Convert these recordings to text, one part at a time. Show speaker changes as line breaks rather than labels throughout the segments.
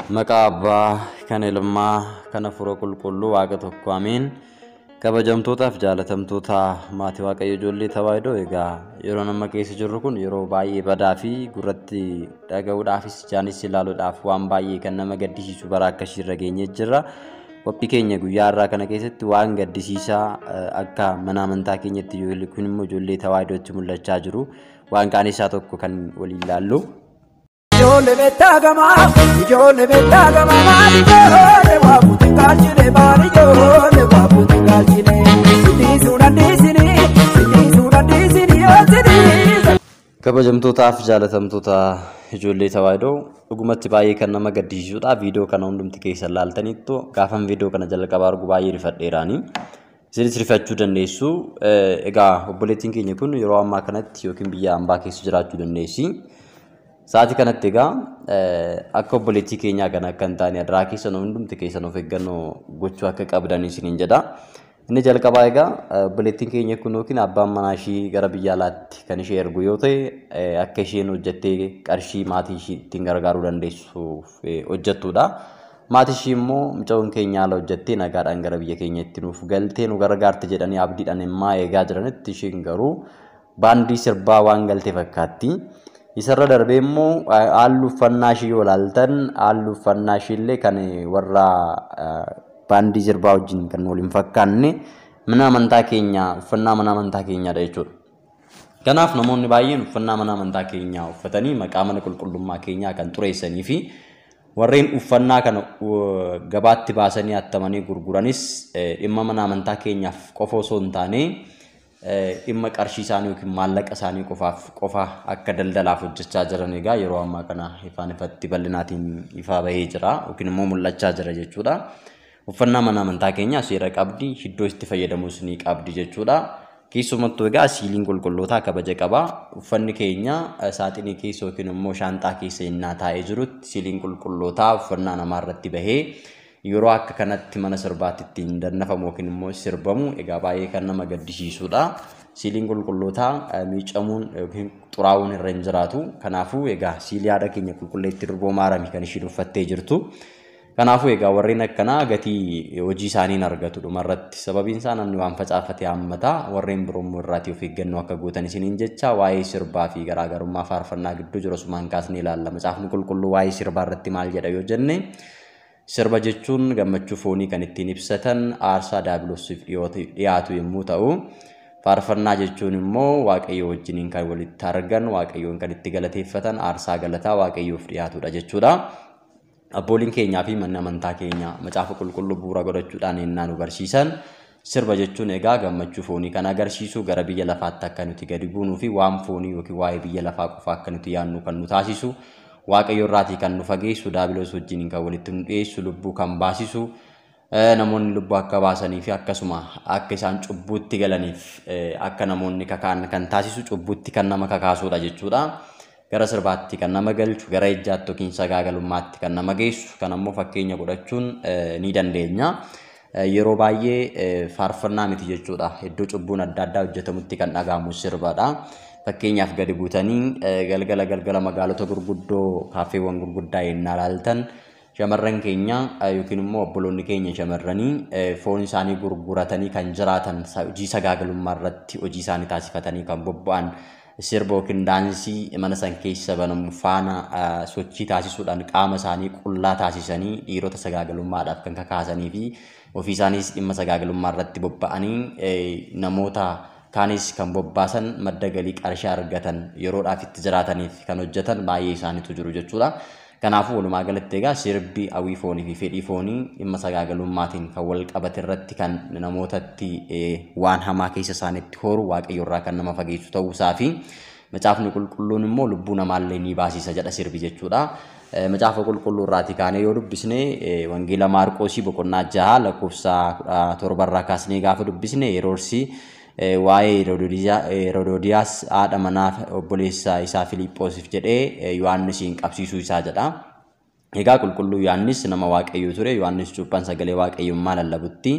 Maqaa Abbaa kan Ilmaa kan Hafuura Qulqulluu Waaqa tokko Ameen. Kabajamtootaaf jaalatamtoota maatii Waaqayyo ijoollee Tawaahidoo, egaa yeroo nama keessa jirru kun yeroo baay'ee badaa fi gurratti dhaga'uudhaafis ijaanis ilaaluudhaaf waan baay'ee kan nama gaddisiisu bara akkasii irra geenyee jirra. Qophii keenya guyyaa irraa kana keessatti waan gaddisiisaa akka mana amantaa keenyatti kun immoo ijoollee Tawaahidootti mul'achaa jiru waan qaanisaa tokko kan waliin ilaallu.
Ijoollee beektaa maali ijoollee waa fuuti kaalchine maali ijoollee waa fuuti kaalchine siddisuu dandeessini yoo sidii.
Kabajamtootaaf jaalatamtoota ijoollee Tawaahidoo dhugumatti baay'ee kan nama gaddisiisudha. Viidiyoo kana hundumti keessa ilaaltaniittu gaafan viidiyoo kana jalqabaa argu baay'ee rifadheeraani. Isinis rifachuu dandeessu. Egaa obboleettiin keenya kun yeroo ammaa kanatti yookiin biyya hambaa keessa jiraachuu dandeessi. Saati kanatti egaa akka obboleettii keenyaa kana akka hin taane adaraa keessan hundumti keessan of eeggannoo gochuu akka qabdan isiniin jedha. Inni jalqabaa egaa obboleettiin keenya kun yookiin abbaan manaa ishii gara biyya alaatti kan ishee ergu yoo ta'e akka isheen hojjettee qarshii maatii ishii ittiin gargaaruu dandeessuuf hojjettudha. Maatii ishii immoo mucaan keenya ala hojjettee nagaadhaan gara biyya keenyatti nuuf galtee nu gargaarte jedhanii abdiidhaan immoo eegaa jiranitti isheen garuu baandii sirbaa waan galtee fakkaatti. Isarra darbee immoo haalli uffannaa ishii yoo ilaaltan haalli uffannaa ishii illee kan warra baandii sirbaa wajjin kan waliin fakkaanne mana amantaa keenya uffannaa mana amantaa keenyaadha jechuudha. Kanaaf namoonni baay'een uffannaa mana amantaa keenyaa uffatanii maqaa mana qulqullummaa keenyaa kan xureessanii fi warreen uffannaa kana gabaatti baasanii attamanii gurguranis dhimma mana amantaa keenyaaf qofa osoo hin taane dhimma qarshii isaanii yookiin maallaqa isaanii qofa akka daldalaaf hojjechaa jiran egaa yeroo ammaa kana ifaan ifatti bal'inaatiin ifaa bahee jira yookiin immoo mul'achaa jira jechuudha. Uffannaa mana amantaa keenyaa seera qabdi, iddoo itti fayyadamus ni qabdi jechuudha. Keessumattuu egaa siiliin qulqullootaa kabaja qaba. Uffanni keenya saaxinii keessa yookiin immoo shaanxaa keessa innaa taa'ee jirutti siiliin qulqullootaa uffannaa namaa irratti bahee yeroo akka kanatti mana sirbaatti ittiin dannafamu yookiin immoo sirbamu egaa baay'ee kan nama gaddisiisudha. Siiliin qulqullootaa miicamuun yookiin xuraa'uun irra hin jiraatu. Kanaafuu egaa siilii haadha keenya qulqulleetti durboo maarami kan ishiin uffattee jirtu. Kanaafuu egaa warreen akkanaa gatii hojii isaanii hin argatu dhumarratti. Sababiin isaa namni waan facaafate hammata. Warreen biroo irraatii of eeggannoo akka gootan isiniin jecha waa'ee sirbaa fi garaagarummaa faarfannaa gidduu jiru sumaan kaasnee ilaalla. Macaafni qulqulluu waa'ee sirbaa irratti maal jedha yoo jenne sirba jechuun gammachuu foonii kan ittiin ibsatan aarsaa daabiloosiif dhiyaatu yommuu ta'u, faarfannaa jechuun immoo waaqayyo wajjiniin kan walitti argan, waaqayyoon kan itti galateeffatan, aarsaa galataa waaqayyoof dhiyaatudha jechuudha. Abbooliin keenyaa fi manni amantaa keenya macaafa qulqulluu bu'uura godhachuudhaan ennaa nu barsiisan sirba jechuun egaa gammachuu foonii kan agarsiisu gara biyya lafaatti akka nuti gadi buunuu fi waan foonii yookiin waa'ee biyya lafaa qofa akka nuti yaadnu kan nu taasisu. Waaqayyo irraatii kan nu fageessu, daabiloos wajjin kan walitti nu dhiyeessu, lubbuu kan baasisu, namoonni lubbuu akka baasanii fi akkasuma akka isaan cubbuutti galaniif akka namoonni kakaan kan taasisu, cubbuutti kan nama kakaasuudha jechuudha. Gara sirbaatti kan nama galchu, gara ejjaatti yookiin sagaagalummaatti kan nama geessu, kan ammoo fakkeenya godhachuun ni dandeenya. Yeroo baay'ee faarfannaa miti jechuudha. Iddoo cubbuun adda addaa hojjetamutti kan dhagahamu sirbadha. Fakkeenyaaf gadi buutanii galgala magaalota gurguddoo kaafeewwan gurguddaa yennaa ilaaltan shamarran keenya yookiin immoo obboloonni keenya shamarranii foon isaanii gurguratanii kan jiraatan hojii sagaagalummaa irratti hojii isaanii taasifatanii kan bobba'an sirba yookiin daansii mana san keessa banamu faana sochii taasisuudhaan qaama isaanii qullaa taasisanii dhiirota sagaagalummaadhaaf kan kakaasanii fi ofii isaaniis dhimma sagaagalummaa irratti bobba'anii namoota kaanis kan bobbaasan madda galii qarshii argatan yeroodhaaf itti jiraataniif kan hojjetan baay'ee isaaniitu jiru jechuudha. Kanaafuu walumaa galatti egaa sirbi hawwii foonii fi fedhii foonii dhimma sagaagalummaatiin kan wal qabate irratti kan namootatti waan hamaa keessa isaaniitti horu waaqayyo irraa kan nama fageessu ta'uusaa fi macaafni qulqulluun immoo lubbuu namaallee ni baasisa jedha sirbi jechuudha. Macaafa qulqulluu irraatii kaanee yoo dubbisne wangeela Maarqoosii boqonnaa 6 lakkoofsa 7 irraa kaasnee gaafa dubbisne yeroorsi waa'ee Heroodiyaas haadha manaa obboleessa isaa Filiiphoosiif jedhee Yohaannisiin qabsiisuu isaa jedha. Egaa qulqulluu Yohaannis nama waaqayyoo ture. Yohaannis cuuphaan sagalee waaqayyummaa lallabutti.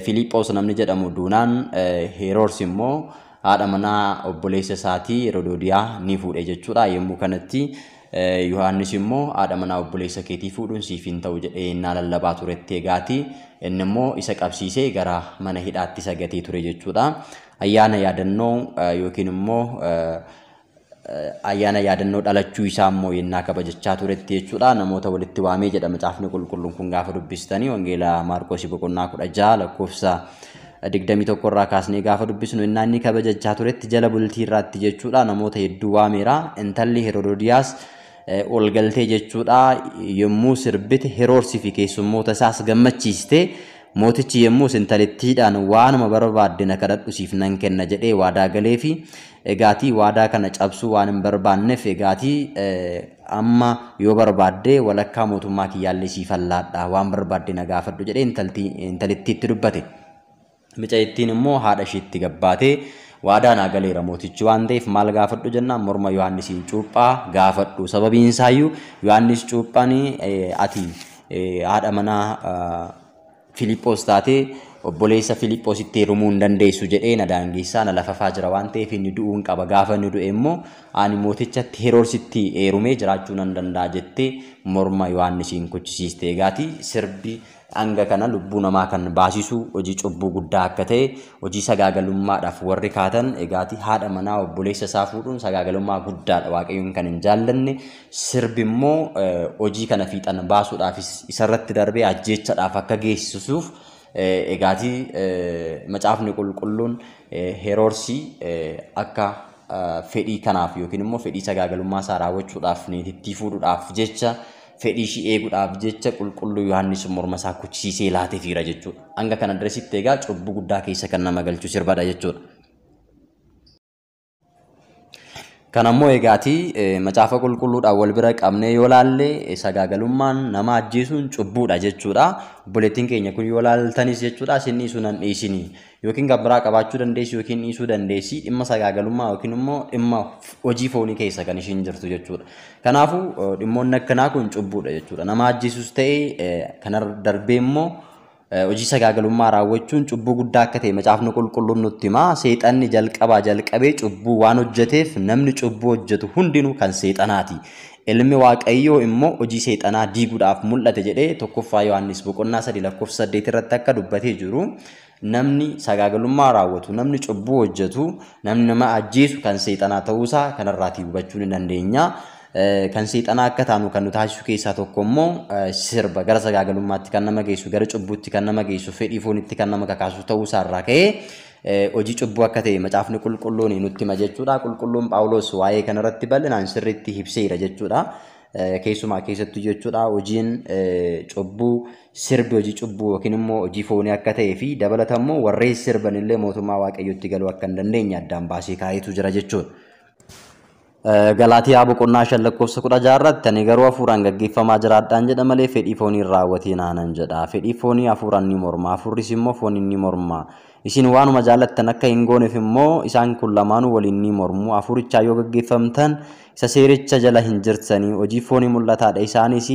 Filiiphoos namni jedhamu duunaan Heroodis immoo haadha manaa obboleessa isaatii Heroodiyaa ni fuudhe jechuudha. Yommuu kanatti Yohaannis immoo haadha manaa obboleessa keetii fuudhuun siif hin ta'u jedhee innaa lallabaa turetti egaati inni immoo isa qabsiisee gara mana hidhaatti isa gatee ture jechuudha. Ayyaana yaadannoo yookiin immoo ayyaana yaadannoo dhalachuu isaa immoo yennaa kabajachaa turetti jechuudha. Namoota walitti waamee jedha macaafni qulqulluun kun gaafa dubbistanii wangeela Maarqos boqonnaa 16 lakkoofsa 21 irraa kaasnee gaafa dubbisnu inni kabajachaa turetti jala bultii irraatti jechuudha. Namoota hedduu waameera. Intalli Heroodiyaas ol galtee jechuudha. Yommuu sirbite Heroodsi fi keessummoota isaas gammachiiste. Mootichi yommuu intalittiidhaan waanuma barbaadde na kadhadhu siif nan kenna jedhee waadaa galee fi egaatii waadaa kana cabsuu waan hin barbaanneef egaatii amma yoo barbaadde walakkaa mootummaa kiyyaallee siif allaadha waan barbaadde na gaafadhu jedhee intalittiitti dubbate. Mucayittiin immoo haadha isheetti gabbaatee waadaa naa galeera mootichi waan ta'eef maal gaafadhu jennaan morma Yohaannisiin cuuphaa gaafadhu. Sababiin isaayyuu Yohaannis cuuphaan ati haadha manaa Filiphos taatee obboleessa Filiphositti heerumuu hin dandeessu jedhee na daangeessaa na lafafaa jira waan ta'eef inni du'uun qaba. Gaafa inni du'e immoo ani mootichatti Heroodsitti heerumee jiraachuu nan danda'a jettee morma Yohaannisiin kuchisiiste. Egaati sirbi hanga kana lubbuu namaa kan baasisu hojii cubbuu guddaa akka ta'e hojii sagaagalummaadhaaf warri kaatan egaati haadha manaa obboleessa isaa fuudhuun sagaagalummaa guddaadha. Waaqayyoon kan hin jaallanne sirbi immoo hojii kana fiixan baasuudhaaf isarratti darbee ajjeechadhaaf akka geessisuuf egaati macaafni qulqulluun Heroodsi akka fedhii kanaaf yookiin immoo fedhii sagaagalummaa isaa raawwachuudhaaf niitittii fuudhuudhaaf jecha fedhii ishii eeguudhaaf jecha qulqulluu Yohaannis morma isaa kuchisiisee laateefiira jechuudha. Hanga kana dirresitti egaa cubbuu guddaa keessa kan nama galchu sirbadha jechuudha. Kanammoo egaati macaafa qulqulluudhaan wal bira qabnee yoo laalle sagaagalummaan nama ajjeesuun cubbuudha jechuudha. Obboleettiin keenya kun yoo laaltanis jechuudha isinni sun hin dhiisinii yookiin gabbiraa qabaachuu dandeessi yookiin dhiisuu dandeessi dhimma sagaagalummaa yookiin immoo dhimma hojii foonii keessa kan ishiin jirtu jechuudha. Kanaafuu dhimmoonni akkanaa kun cubbuudha jechuudha. Nama ajjeesus ta'e kana darbee immoo hojii sagaagalummaa raawwachuun cubbuu guddaa akka ta'e macaafni qulqulluun nutti hima. Seexanni jalqabee cubbuu waan hojjeteef namni cubbuu hojjetu hundinuu kan seexanaati. Ilmi Waaqayyoo immoo hojii seexanaa diiguudhaaf mul'ate jedhee tokkoffaa Yohaannis boqonnaa 3 lakkoofsa 8 irratti akka dubbatee jiru. Namni sagaagalummaa raawwatu namni cubbuu hojjetu namni nama ajjeesu kan seexanaa ta'uusaa kanarraatii hubachuu ni dandeenya. Kan seexanaa akka taanu kan nu taasisu keessaa tokko immoo sirba gara sagaagalummaatti kan nama geessu gara cubbuutti kan nama geessu fedhii foonitti kan nama kakaasu ta'uusaa irraa ka'ee hojii cubbuu akka ta'e macaafni qulqulluun nutti hima jechuudha. Qulqulluun Phaawulos waa'ee kanarratti bal'inaan sirriitti ibseera jechuudha. Keessumaa keessattuu jechuudha hojiin cubbuu sirbi hojii cubbuu yookiin immoo hojii foonii akka ta'ee fi dabalatammoo warreen sirban illee mootummaa Waaqayyootti galuu akka hin dandeenye addaan baasee kaayetu jira jechuudha. Galaatiyaa boqonnaa 5 lakkoofsa 16 irratti ani garuu hafuuraan gaggeeffamaa jiraadhaan jedha malee fedhii foonii raawwatiin aanan jedha. Fedhii foonii hafuuraan ni morma hafuurris immoo fooniin ni morma. Isin waanuma jaallattan akka hin gooneef immoo isaan kun lamaanuu waliin ni mormu. Hafuurichaa yoo gaggeeffamtan isa seericha jala hin jirtanii hojii foonii mul'ataadha. Isaanis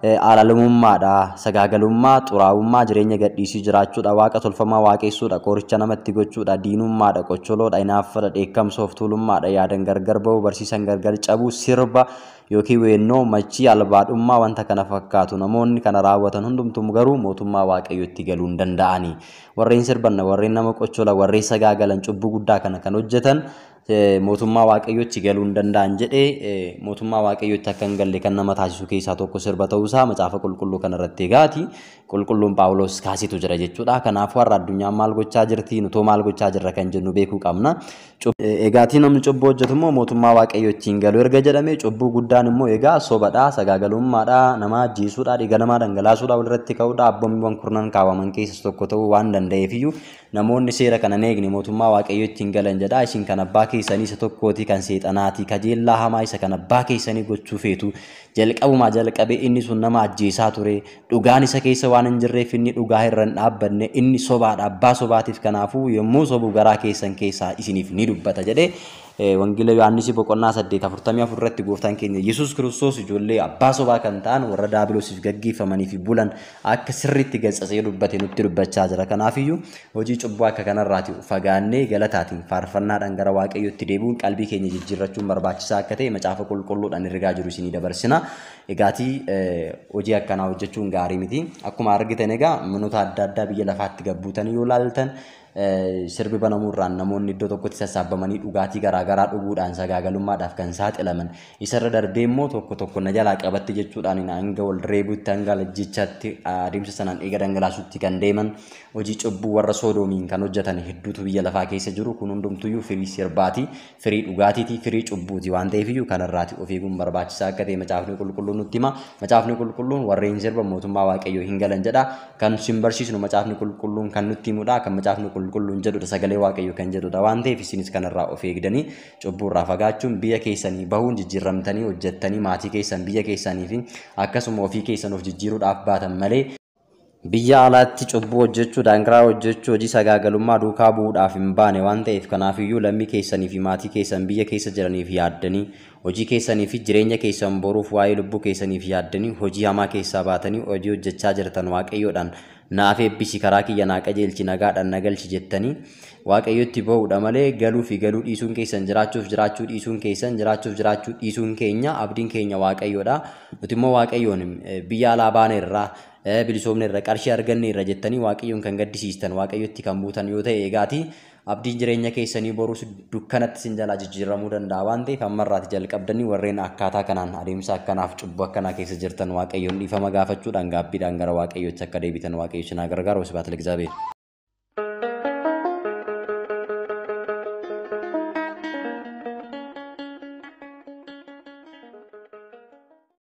alalummaadha, sagaagalummaa, xuraa'ummaa, jireenya gadhiisii jiraachuudha, waaqa tolfamaa waaqessuudha, qoricha namatti gochuudha, diinummaadha, qocholoodha, hinaaffadha, dheekkamsoof tuulummaadha, yaadan gargar ba'uu, barsiisan gargar cabuu, sirba yookiin weennoo, machii, albaadhummaa wanta kana fakkaatu. Namoonni kana raawwatan hundumtuu garuu mootummaa Waaqayyootti galuu hin danda'ani. Warreen sirban, warreen nama qochola, warreen sagaagalan cubbuu guddaa kana kan hojjetan mootummaa Waaqayyootti galuu hin danda'an jedhee mootummaa Waaqayyootti akka hin galle kan nama taasisu keessaa tokko sirba ta'uusaa macaafa qulqulluu kanarratti egaati qulqulluun Phaawulos kaasitu jira jechuudha. Kanaafuu har'a addunyaan maal gochaa jirti nutoo maal gochaa jirra kan jennu beekuu qabna. Egaati namni cubbuu hojjetu immoo mootummaa Waaqayyootti hin galu erga jedhame cubbuu guddaan immoo egaa sobadha, sagaagalummaadha, nama ajjeesuudha, dhiiga namaa dhangalaasuudha, walirratti ka'uudha, abboomiiwwan kurnan kaawwaman keessas tokko ta'uu waan danda'eefiyyuu namoonni seera kana eegne mootummaa Waaqayyootti hin galan jedha. Isin kan abbaa keessanii isa tokkooti kan seexanaati kajeellaa hamaa isa kan abbaa keessanii gochuu feetu jalqabumaa jalqabee inni sun nama ajjeesaa ture dhugaan isa keessa waan hin jirreef inni dhugaa irra hin dhaabbanne inni sobaadha abbaa sobaatiif. Kanaafuu yommuu sobu garaa keessan keessaa isiniif ni dubbata jedhee wangeela Yohaannis boqonnaa 8:44 irratti gooftaan keenya Yesuus Kiristoos ijoollee abbaa sobaa kan ta'an warra daabiloosiif gaggeeffamanii fi bulan akka sirriitti gatsasee dubbate nutti dubbachaa jira. Kanaafiyyuu hojii cubbuu akka kanarraati fagaannee galataatiin faarfannaadhaan gara waaqayyootti deebi'uun qalbii keenya jijjiirrachuun barbaachisaa akka ta'e macaafa qulqulluudhaan ergaa jiru isinii dabarsina. Egaatii hojii akkanaa hojjechuun gaarii miti. Akkuma argitan egaa manoota adda addaa biyya lafaatti gabbuutanii yoo laaltan sirbi banamuurraan namoonni iddoo tokkotti sassaabamanii dhugaatii garaagaraa dhuguudhaan sagaagalummaadhaaf kan saaxilaman isarra darbee immoo tokko na jalaa qabatti jechuudhaan hanga wal reebuutti hanga lajjichaatti adeemsa sanaan dhiiga dhangalaasutti kan deeman hojii cubbuu warra Sodoomiin kan hojjetan hedduutu biyya lafaa keessa jiru. Kun hundumtuyyuu firii sirbaati, firii dhugaatiiti, firii cubbuuti waan ta'eefiyyuu kanarraati of eeguun barbaachisaa akka ta'e macaafni qulqulluun nutti hima. Macaafni qulqulluun warreen sirba mootummaa waaqayyoo hin galan jedha. Kan sin barsiisnu macaafni qulqulluun kan nutti himudha. Kan macaafni qulqulluun jedhudha sagalee waaqayyoo kan jedhudha waan ta'eef isinis kanarraa of eegdanii cubbuurraa fagaachuun biyya keessanii bahuun jijjiiramtanii hojjettanii maatii keessan biyya keessanii fi akkasuma ofii keessan of jijjiiruudhaaf baatan malee biyya alaatti cubbuu hojjechuu daangaraa hojjechuu hojii sagaagalummaa duukaa bu'uudhaaf hin baane waan ta'eef kanaafiyyuu lammii keessanii fi maatii keessan biyya keessa jiraniif yaaddanii hojii keessanii fi jireenya keessan boruuf waa'ee lubbuu keessaniif yaaddanii hojii hamaa keessaa baatanii hojii hojjechaa jirtan waaqayyoodhaan naaf eebbisi karaa kiyya naa qajeelchi nagaadhaan nagalchi jettanii waaqayyotti bahuudha malee galuu fi galuu dhiisuun keessan jiraachuuf jiraachuu dhiisuun keessan jiraachuuf jiraachuu dhiisuun keenya abdiin keenya waaqayyoodha. Nuti immoo waaqayyoon biyya alaa baaneerraa bilisoomne irra qarshii arganne irra jettanii waaqayyoon kan gaddisiistan waaqayyotti kan buutan yoo ta'e egaati abdiin jireenya keessanii boruus dukkanatti sin jalaa jijjiiramuu danda'a waan ta'eef ammarraati jalqabdanii warreen akkaataa kanaan adeemsa akkanaaf cubbuu akkanaa keessa jirtan waaqayyoon dhiifama gaafachuudhaan gaabbiidhaan gara waaqayyootti akka deebitan waaqayyo isin haa gargaaru. Sibaat Lexaabeer.